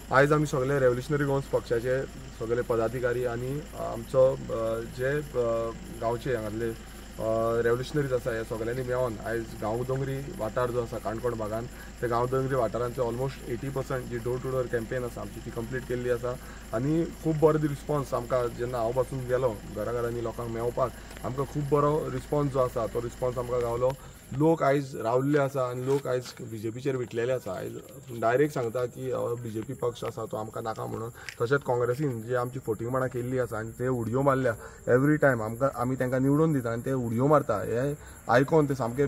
आज आमी सगळे रेव्होल्युशनरी गोवन्स पक्षाचे सगळे पदाधिकारी आणि आमचो जे गांवचे हांगातले रेव्होल्युशनरीज आसा हे सगळ्यांनी मेळोन आयज गांवदोंगरी वाठार जो आसा काणकोण भागान ते गांवदोंगरी वाठारांचे ऑलमोस्ट 80% जी डोर टू डोर कॅम्पेन आसा आमची ती कंप्लीट केल्ली आसा आणि खूब बरो रिस्पॉन्स आमकां जेन्ना हांव पासून गेलो घराघरांनी लोकांक मेळोवपाक आमकां खूब बरो रिस्पॉन्स जो आसा तो रिस्पॉन्स आमकां गावलो। लोक आयज रावल्ले आसा आणि लोक आयज बीजेपीचेर विटलेले आसा। आयज डायरेक्ट सांगता की बीजेपी पक्ष आसा तो आमकां नाका म्हणून। तशेंच काँग्रेसीन जी आमची फोटिंगपणां केल्ली आसा आनी ते उडयो मारल्या एवरी टायम आमी तांकां निवडून दिता आनी ते उडयो मारता हे आयकून ते सामके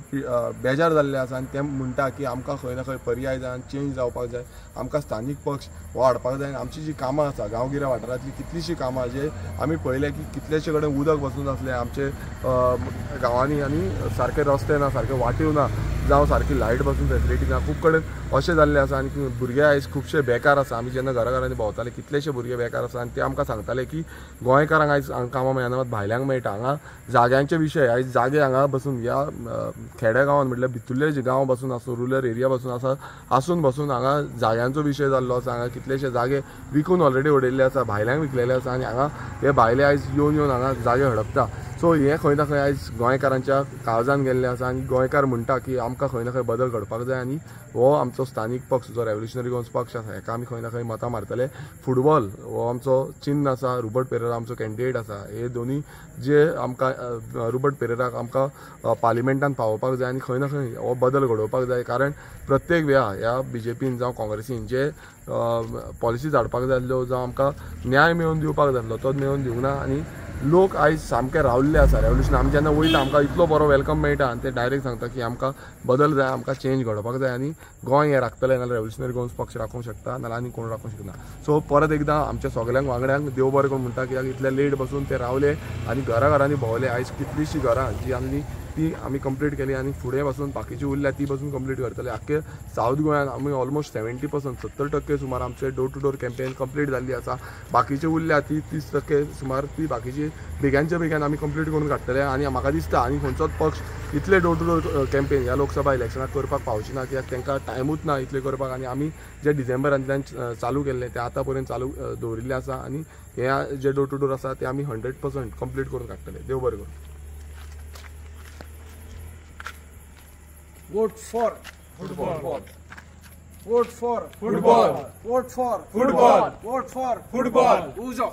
बेजार जाल्ले आसा आनी ते म्हणटा की आमकां खंय ना खंय पर्याय जाय आनी चेंज जावपाक जाय, आमकां स्थानीक पक्ष वाडपाक जाय। आमची जी कामां आसा गांवगिऱ्या वाठारांतली कितलीशीं कामां जे आमी पळयले की कितलेशे कडेन उदक बसून आसले आमचे गांवांनी आनी सारके रस्ते ना, सारके वाट्यो ना, जावं सारकी लायट बसून फेसिलिटी ना, खूब कडेन अशें जाल्लें आसा। आनी भुरगे आयज खुबशे बेकार आसा। आमी जेन्ना घराघरांनी भोंवताले कितलेशे भुरगे बेकार आसा आनी ते आमकां सांगताले की गोंयकारांक आयज कामां मेळना मात भायल्यांक मेळटा। हांगा जाग्यांचे विशय आयज जागे हांगा बसून ह्या खेड्या गांवांत म्हटल्यार भितुरले जे गांव बसून आसूं रुरल एरिया बसून बसून हांगा जाग्यांचो विशय जाल्लो आसा। हांगा कितलेशे जागे विकून ऑलरेडी उडयल्ले आसा, भायल्यांक विकलेले आसा आनी हांगा हे भायले आयज येवन हांगा जागे हडपता। सो हे खंय ना खंय आयज गोंयकारांच्या काळजान गेल्ले आसा आनी गोंयकार म्हणटा की आमकां खंय ना खंय बदल घडपाक जाय आनी हो आमचो स्थानीक पक्ष जो रेव्होल्युशनरी गोवन्स पक्ष आसा हेका आमी खंय ना खंय मतां मारतले। फुटबॉल हो आमचो चिन्ह आसा, रुबर्ट पेरेरा आमचो कॅन्डिडेट आसा। हे दोनी जे आमकां रुबर्ट पेरेराक आमकां पार्लिमेंटान पावोवपाक जाय आनी खंय ना खंय हो बदल घडोवपाक जाय। कारण प्रत्येक वेळा ह्या बीजेपीन जावं काँग्रेसीन जे पॉलिसीज हाडपाक जाय आसल्यो जावं आमकां न्याय मेळोवन दिवपाक जाय आसलो तो मेळोवन दिवना आनी लोक आयज सामके रावल्ले आसा। रेव्होल्युशन आमी जेन्ना वयता आमकां इतलो बरो वेलकम मेळटा आनी ते डायरेक्ट सांगता की आमकां बदल जाय, आमकां चेंज घडोवपाक जाय आनी गोंय हें राखतलें नाल्यार रेव्होल्युशनरी गोवन्स पक्ष राखूंक शकता नाल्यार आनी कोण राखूंक शकना। सो परत एकदां आमच्या सगळ्यांक वांगड्यांक देव बरें करून म्हणटा कित्याक इतले लेट बसून ते रावले आनी घराघरांनी भोंवले। आयज कितलीशीं घरां जी आसली ती आमी कंप्लीट केली आनी फुडें पासून बाकीची उरल्या ती पासून कंप्लीट करतले। आख्खे सावथ गोंयान आमी ऑलमोस्ट 70% 70% सुमार आमचे door to door campaign complete जाल्ली आसा। बाकीचे उरल्या ती 30% सुमार ती बाकीची बेग्यानच्या बेग्यान आमी कंप्लीट करून काडटले आनी म्हाका दिसता आनी खंयचोच पक्ष इतले डोर टू डोर कॅम्पेन ह्या लोकसभा इलेक्शनाक करपाक पावची ना कित्याक तांकां टायमूच ना इतले करपाक। आनी आमी जे डिसेंबरांतल्यान चालू केल्ले ते आतां पर्यंत चालू दवरिल्ले आसा आनी हे जे डोर टू डोर आसा ते आमी 100% कंप्लीट करून काडटले। देव बरें करूं। Vote for football. Vote for Football. Vote for Football. Vote for Football. Uzo.